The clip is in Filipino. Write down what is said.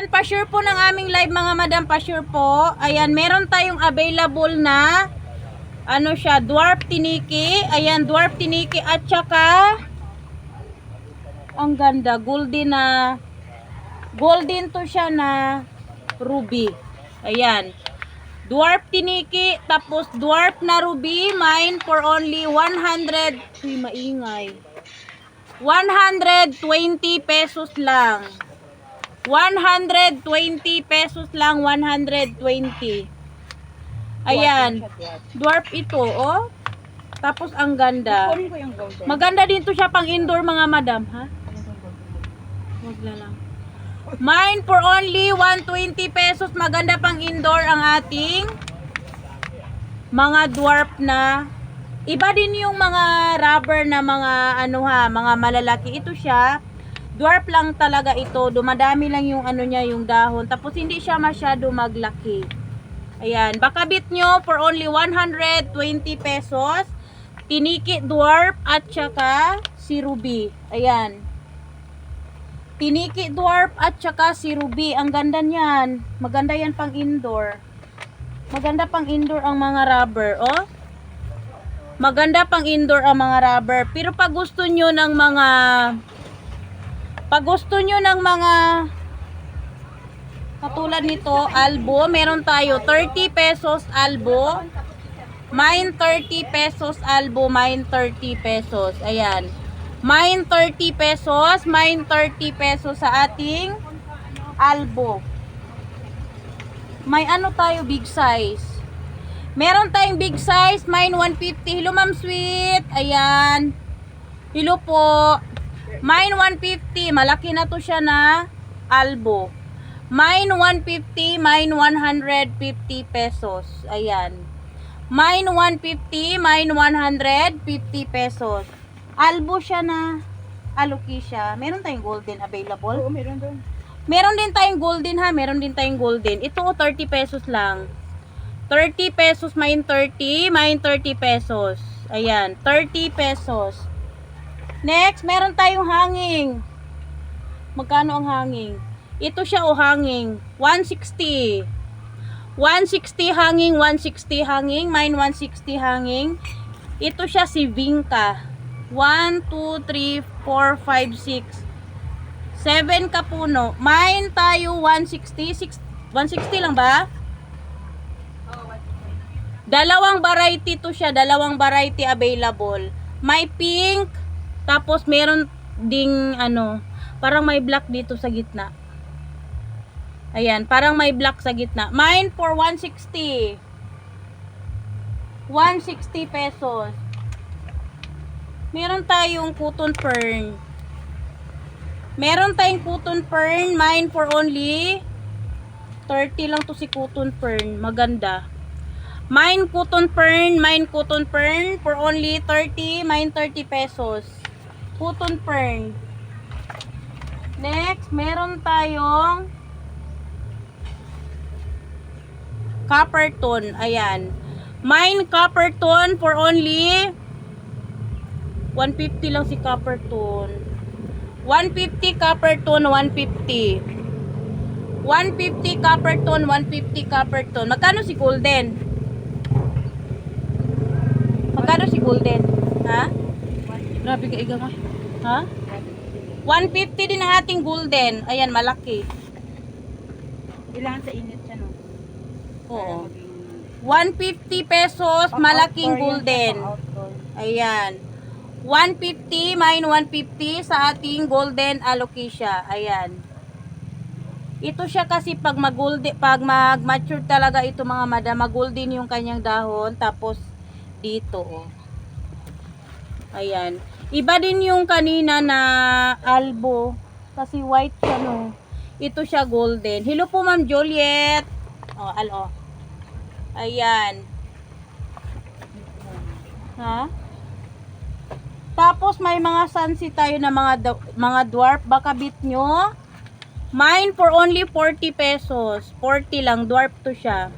Ayan, pa-sure po ng aming live mga madam, pa-sure po. Ayan, meron tayong available na ano siya, dwarf tiniki. Ayan, dwarf tiniki at saka ang ganda, golden na golden to siya na ruby. Ayan. Dwarf tiniki tapos dwarf na ruby, mine for only 100. Uy, maingay. 120 pesos lang. 120 pesos lang, 120. Ayan. Dwarf ito, oh. Tapos ang ganda. Maganda din to siya pang indoor mga madam, ha? Wag na lang. Mine for only 120 pesos. Maganda pang indoor ang ating mga dwarf na. Iba din yung mga rubber na mga ano ha, mga malalaki. Ito siya. Dwarf lang talaga ito. Dumadami lang yung ano niya, yung dahon. Tapos hindi siya masyado maglaki. Ayan. Bakabit nyo for only 120 pesos. Tiniki dwarf at saka si ruby. Ayan. Tiniki dwarf at saka si ruby. Ang ganda niyan. Maganda yan pang indoor. Maganda pang indoor ang mga rubber. Oh. Maganda pang indoor ang mga rubber. Pero pag gusto nyo ng mga katulad nito, albo, meron tayo 30 pesos albo. Mine 30 pesos albo, mine 30 pesos. Ayan. Mine 30 pesos, mine 30 pesos sa ating albo. May ano tayo big size. Meron tayong big size, mine 150. Hello Ma'am Sweet. Ayan. Hello po. Mine 150, malaki na to siya na albo. Mine 150, mine 150 pesos. Ayan. Mine 150, mine 150 pesos. Albo siya na alocasia. Meron tayong golden available? Oo, meron doon. Meron din tayong golden ha, meron din tayong golden. Ito 30 pesos lang. 30 pesos, mine 30, mine 30 pesos. Ayan, 30 pesos. Next, meron tayong hanging. Magkano ang hanging? Ito siya o hanging. 160. 160 hanging, 160 hanging, mine 160 hanging. Ito siya si Vinca. 1, 2, 3, 4, 5, 6. 7 kapuno. Mine tayo 160. 160 lang ba? Dalawang variety to siya. Dalawang variety available. May pink. Tapos meron ding ano. Parang may black dito sa gitna. Ayan. Parang may black sa gitna. Mine for 160. 160 pesos. Meron tayong cotton fern. Meron tayong cotton fern. Mine for only 30 lang to si cotton fern. Maganda. Mine cotton fern. Mine cotton fern for only 30. Mine 30 pesos. Cotton fern. Next, meron tayong copper tone. Ayan. Mine copper tone for only 150 lang si copper tone. 150 copper tone, 150. 150 copper tone, 150 copper tone. Magkano si golden? Magkano si golden? Ha? Grabe ka iga nga. Ha? 150 din ang ating golden. Ayan, malaki. Ilangan sa init siya, no? Oo. 150 pesos, malaking golden. Ayan. 150, mine 150 sa ating golden alocasia. Ayan. Ito siya kasi pag mag-mature talaga ito mga madam, mag-golden yung kanyang dahon. Tapos dito, oh. Ayan. Iba din yung kanina na albo. Kasi white siya, no. Ito siya golden. Hello po Ma'am Juliet. Oh, alo. Ayan. Ha? Tapos may mga sunset tayo na mga dwarf. Baka bit nyo. Mine for only 40 pesos. 40 lang. Dwarf to siya.